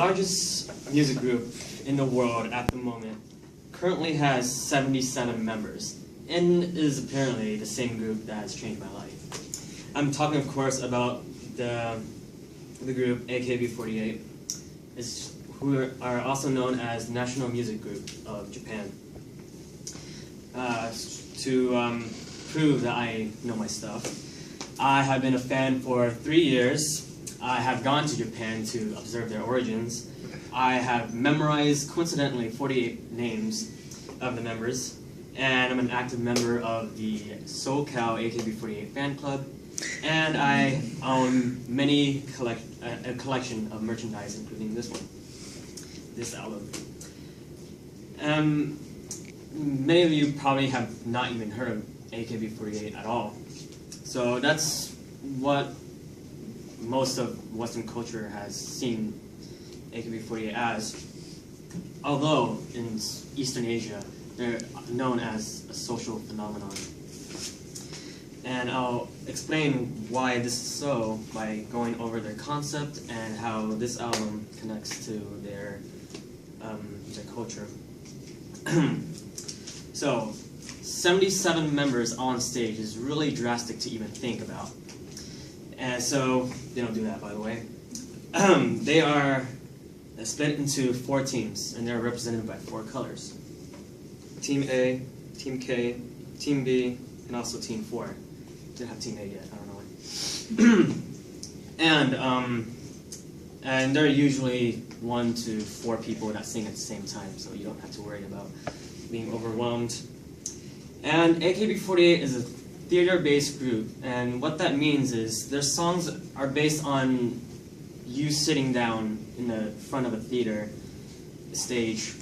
largest music group in the world at the moment currently has 77 members and is apparently the same group that has changed my life. I'm talking, of course, about the group AKB48, who are also known as National Music Group of Japan. To prove that I know my stuff, I have been a fan for 3 years. I have gone to Japan to observe their origins. I have memorized, coincidentally, 48 names of the members, and I'm an active member of the SoCal AKB48 fan club, and I own a collection of merchandise, including this one, this album. Many of you probably have not even heard of AKB48 at all, so that's what most of Western culture has seen AKB48 as, although in Eastern Asia they're known as a social phenomenon. And I'll explain why this is so by going over their concept and how this album connects to their culture. So, 77 members on stage is really drastic to even think about. And so, they don't do that, by the way. They are split into 4 teams, and they're represented by 4 colors. Team A, Team K, Team B, and also Team 4. Didn't have Team A yet, I don't know why. And there are usually 1 to 4 people that sing at the same time, so you don't have to worry about being overwhelmed. And AKB48 is a theater-based group, and what that means is their songs are based on you sitting down in the front of a theater stage.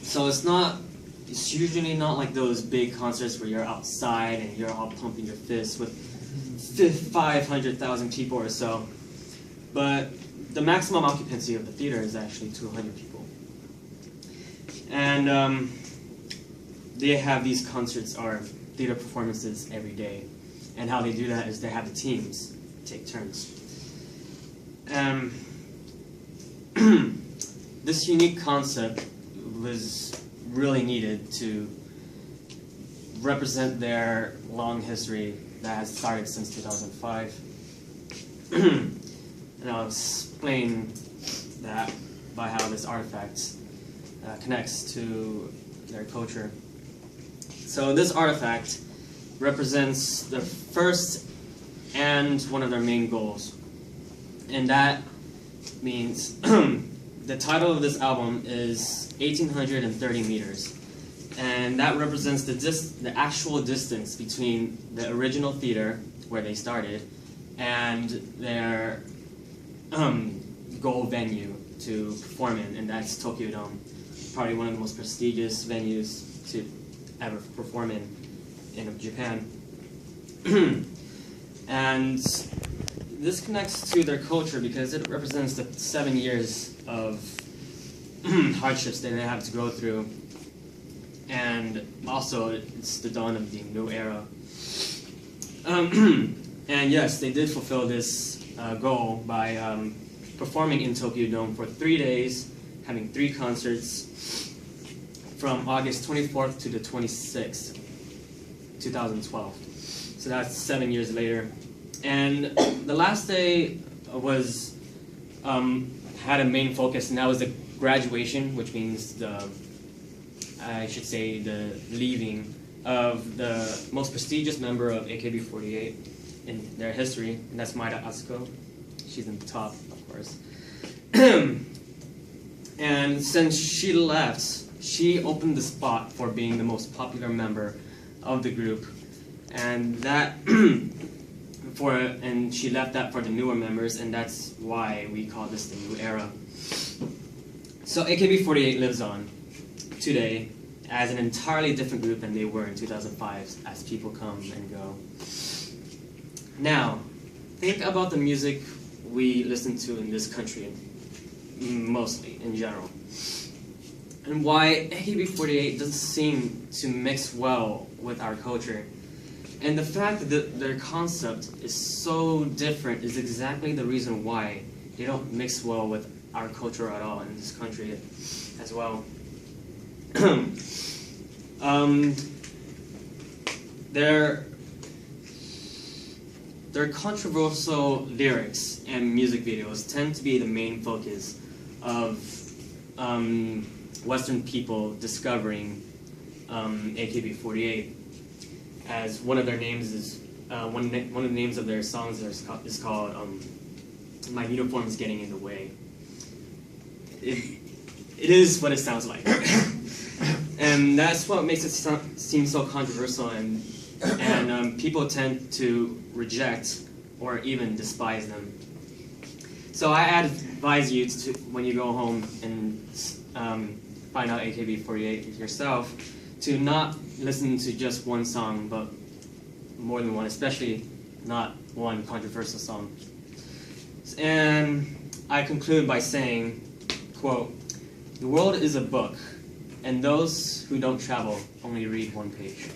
So it's usually not like those big concerts where you're outside and you're all pumping your fists with 500,000 people or so. But the maximum occupancy of the theater is actually 200 people. And they have these concerts or theater performances every day. And how they do that is they have the teams take turns. This unique concept was really needed to represent their long history that has started since 2005. And I'll explain that by how this artifact connects to their culture. So this artifact represents the first and one of their main goals. And that means the title of this album is 1830 meters. And that represents the actual distance between the original theater, where they started, and their goal venue to perform in, and that's Tokyo Dome. Probably one of the most prestigious venues to ever perform in Japan. And this connects to their culture because it represents the 7 years of hardships that they have to go through. And also, it's the dawn of the new era. And yes, they did fulfill this goal by performing in Tokyo Dome for 3 days, having 3 concerts from August 24th to the 26th, 2012. So that's 7 years later. And the last day was had a main focus, and that was the graduation, which means the leaving of the most prestigious member of AKB48 in their history, and that's Maida Asuko. She's in the top, of course. And since she left, she opened the spot for being the most popular member of the group, and that and she left that for the newer members, and that's why we call this the new era. So AKB48 lives on today as an entirely different group than they were in 2005 as people come and go. Now, think about the music we listen to in this country, mostly, in general, and why AKB48 doesn't seem to mix well with our culture. And the fact that their concept is so different is exactly the reason why they don't mix well with our culture at all in this country as well. Their controversial lyrics and music videos tend to be the main focus of Western people discovering AKB48, as one of their names is one of the names of their songs is called "My Uniform is Getting in the Way." It is what it sounds like, and that's what makes it seem so controversial, and people tend to reject or even despise them. So I advise you to, when you go home and find out AKB48 yourself, to not listen to just one song, but more than one, especially not one controversial song. And I conclude by saying, quote, "The world is a book, and those who don't travel only read one page."